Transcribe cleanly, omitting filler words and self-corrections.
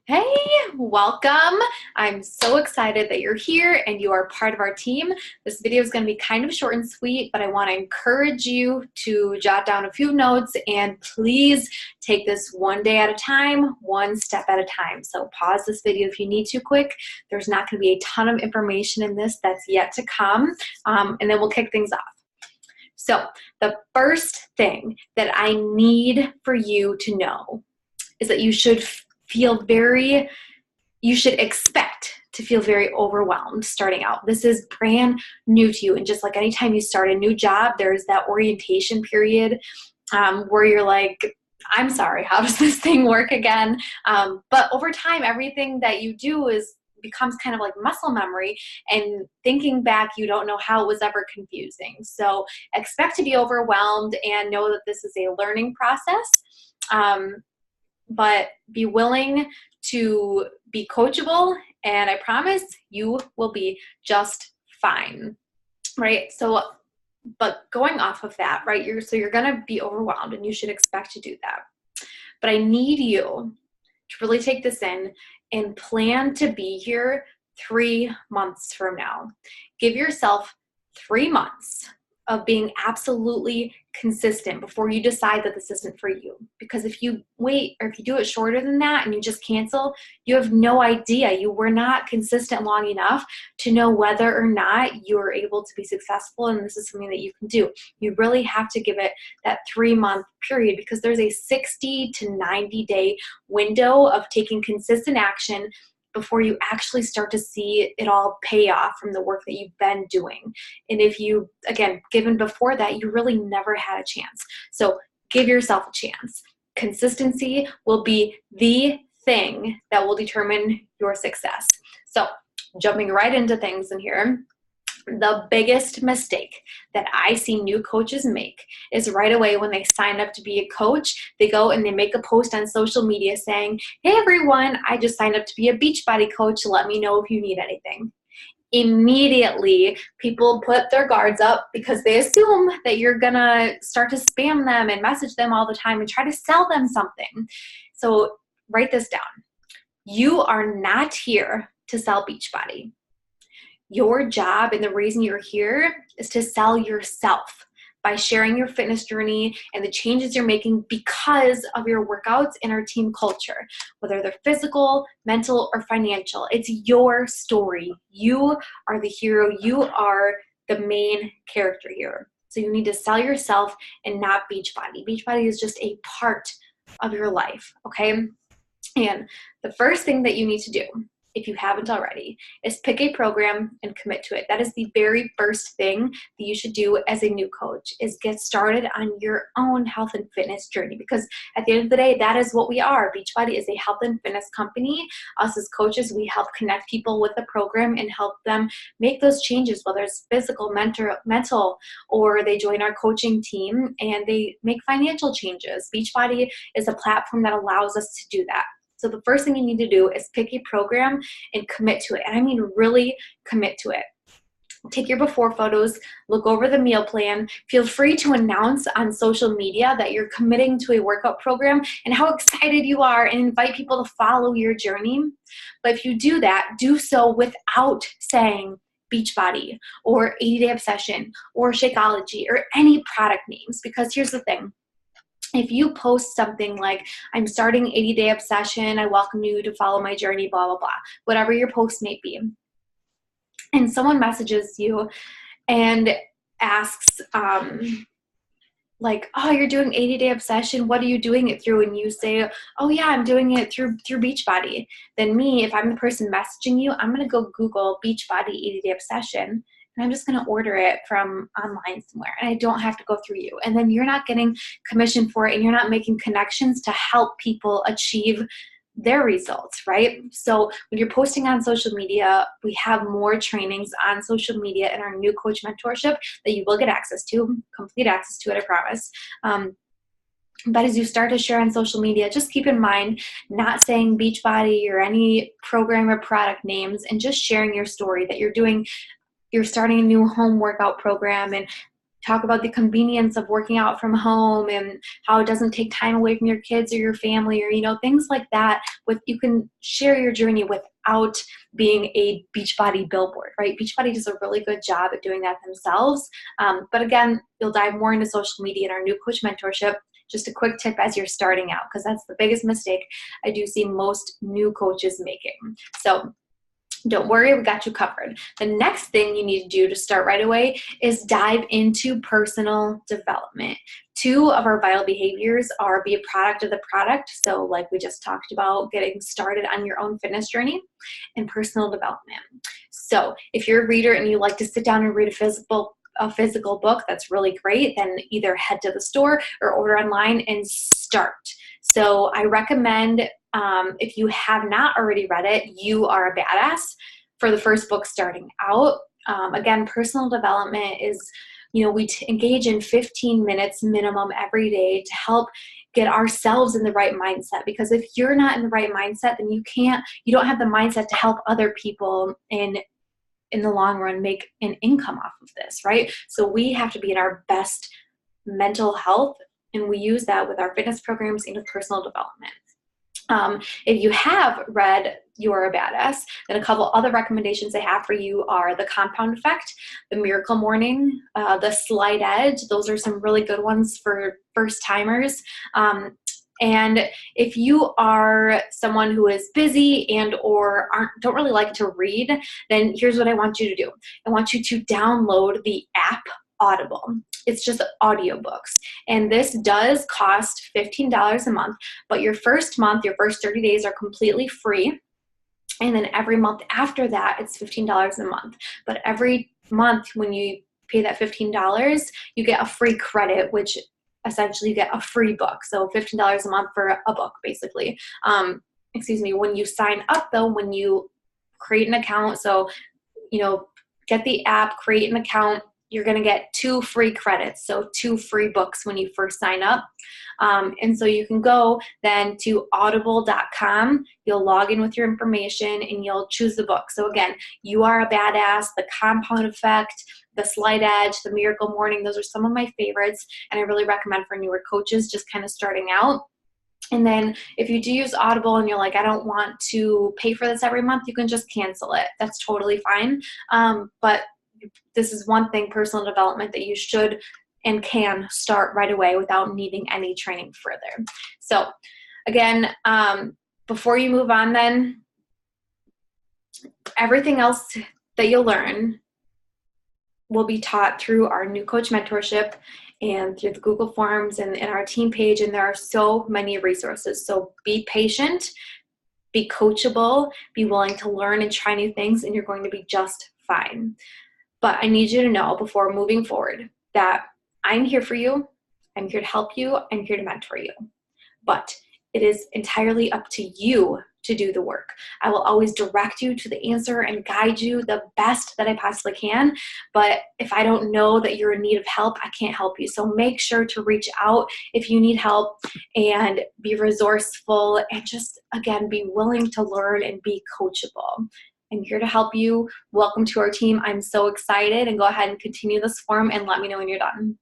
Hey, welcome. I'm so excited that you're here and you are part of our team. This video is going to be kind of short and sweet, but I want to encourage you to jot down a few notes and please take this one day at a time, one step at a time. So pause this video if you need to quick. There's not going to be a ton of information in this that's yet to come, and then we'll kick things off. So the first thing that I need for you to know is that you should expect to feel very overwhelmed starting out. This is brand new to you. And just like anytime you start a new job, there's that orientation period where you're like, I'm sorry, how does this thing work again? But over time, everything that you do becomes kind of like muscle memory, and thinking back, you don't know how it was ever confusing. So expect to be overwhelmed and know that this is a learning process. But be willing to be coachable, and I promise you will be just fine, right? So, but going off of that, right, you're going to be overwhelmed, and you should expect to do that. But I need you to really take this in and plan to be here 3 months from now. Give yourself 3 months of being absolutely consistent before you decide that this isn't for you. Because if you wait, or if you do it shorter than that and you just cancel, you have no idea. You were not consistent long enough to know whether or not you're able to be successful and this is something that you can do. You really have to give it that 3-month period, because there's a 60 to 90 day window of taking consistent action before you actually start to see it all pay off from the work that you've been doing. And if you, again, given before that, you really never had a chance. So give yourself a chance. Consistency will be the thing that will determine your success. So jumping right into things in here, the biggest mistake that I see new coaches make is right away when they sign up to be a coach, they go and they make a post on social media saying, hey everyone, I just signed up to be a Beachbody coach. Let me know if you need anything. Immediately, people put their guards up because they assume that you're gonna start to spam them and message them all the time and try to sell them something. So write this down. You are not here to sell Beachbody. Your job and the reason you're here is to sell yourself by sharing your fitness journey and the changes you're making because of your workouts and our team culture, whether they're physical, mental, or financial. It's your story. You are the hero. You are the main character here. So you need to sell yourself and not Beachbody. Beachbody is just a part of your life, okay? And the first thing that you need to do, if you haven't already, is pick a program and commit to it. That is the very first thing that you should do as a new coach, is get started on your own health and fitness journey. Because at the end of the day, that is what we are. Beachbody is a health and fitness company. Us as coaches, we help connect people with the program and help them make those changes, whether it's physical, mental, or they join our coaching team and they make financial changes. Beachbody is a platform that allows us to do that. So the first thing you need to do is pick a program and commit to it. And I mean really commit to it. Take your before photos, look over the meal plan. Feel free to announce on social media that you're committing to a workout program and how excited you are, and invite people to follow your journey. But if you do that, do so without saying Beachbody or 80-Day Obsession or Shakeology or any product names. Because here's the thing. If you post something like, I'm starting 80-Day Obsession, I welcome you to follow my journey, blah, blah, blah, whatever your post may be, and someone messages you and asks, like, oh, you're doing 80-Day Obsession, what are you doing it through? And you say, oh yeah, I'm doing it through Beachbody. Then me, if I'm the person messaging you, I'm going to go Google Beachbody 80-Day Obsession, and I'm just going to order it from online somewhere, and I don't have to go through you. And then you're not getting commission for it, and you're not making connections to help people achieve their results, right? So when you're posting on social media, we have more trainings on social media in our new coach mentorship that you will get access to, complete access to it, I promise. But as you start to share on social media, just keep in mind not saying Beachbody or any program or product names, and just sharing your story that you're starting a new home workout program and talk about the convenience of working out from home and how it doesn't take time away from your kids or your family, or, you know, things like that. You can share your journey without being a Beachbody billboard, right? Beachbody does a really good job at doing that themselves. But again, you'll dive more into social media in our new coach mentorship. Just a quick tip as you're starting out, because that's the biggest mistake I do see most new coaches making. So don't worry, we got you covered. The next thing you need to do to start right away is dive into personal development. 2 of our vital behaviors are be a product of the product. So like we just talked about, getting started on your own fitness journey, and personal development. So if you're a reader and you like to sit down and read a physical book, that's really great. Then either head to the store or order online and start. So I recommend, if you have not already read it, You Are a Badass, for the first book starting out. Again, personal development is, you know, we engage in 15 minutes minimum every day to help get ourselves in the right mindset. Because if you're not in the right mindset, then you don't have the mindset to help other people in the long run make an income off of this, right? So we have to be in our best mental health, and we use that with our fitness programs and with personal development. If you have read You Are a Badass, then a couple other recommendations I have for you are The Compound Effect, The Miracle Morning, The Slight Edge. Those are some really good ones for first timers. And if you are someone who is busy and or don't really like to read, then here's what I want you to do. I want you to download the app Audible. It's just audiobooks. And this does cost $15 a month, but your first month, your first 30 days are completely free. And then every month after that, it's $15 a month. But every month when you pay that $15, you get a free credit, which essentially you get a free book. So $15 a month for a book, basically. When you sign up though, when you create an account, so, you know, get the app, create an account, you're going to get 2 free credits. So 2 free books when you first sign up. And so you can go then to audible.com, you'll log in with your information and you'll choose the book. So again, You Are a Badass, The Compound Effect, The Slight Edge, The Miracle Morning. Those are some of my favorites. And I really recommend for newer coaches just kind of starting out. And then if you do use Audible and you're like, I don't want to pay for this every month, you can just cancel it. That's totally fine. But this is one thing, personal development, that you should and can start right away without needing any training further. So again, before you move on then, everything else that you'll learn will be taught through our new coach mentorship and through the Google Forms and our team page. And there are so many resources. So be patient, be coachable, be willing to learn and try new things, and you're going to be just fine. But I need you to know before moving forward that I'm here for you. I'm here to help you. I'm here to mentor you. But it is entirely up to you to do the work. I will always direct you to the answer and guide you the best that I possibly can. But if I don't know that you're in need of help, I can't help you. So make sure to reach out if you need help, and be resourceful, and just, again, be willing to learn and be coachable. I'm here to help you. Welcome to our team. I'm so excited. And go ahead and continue this form and let me know when you're done.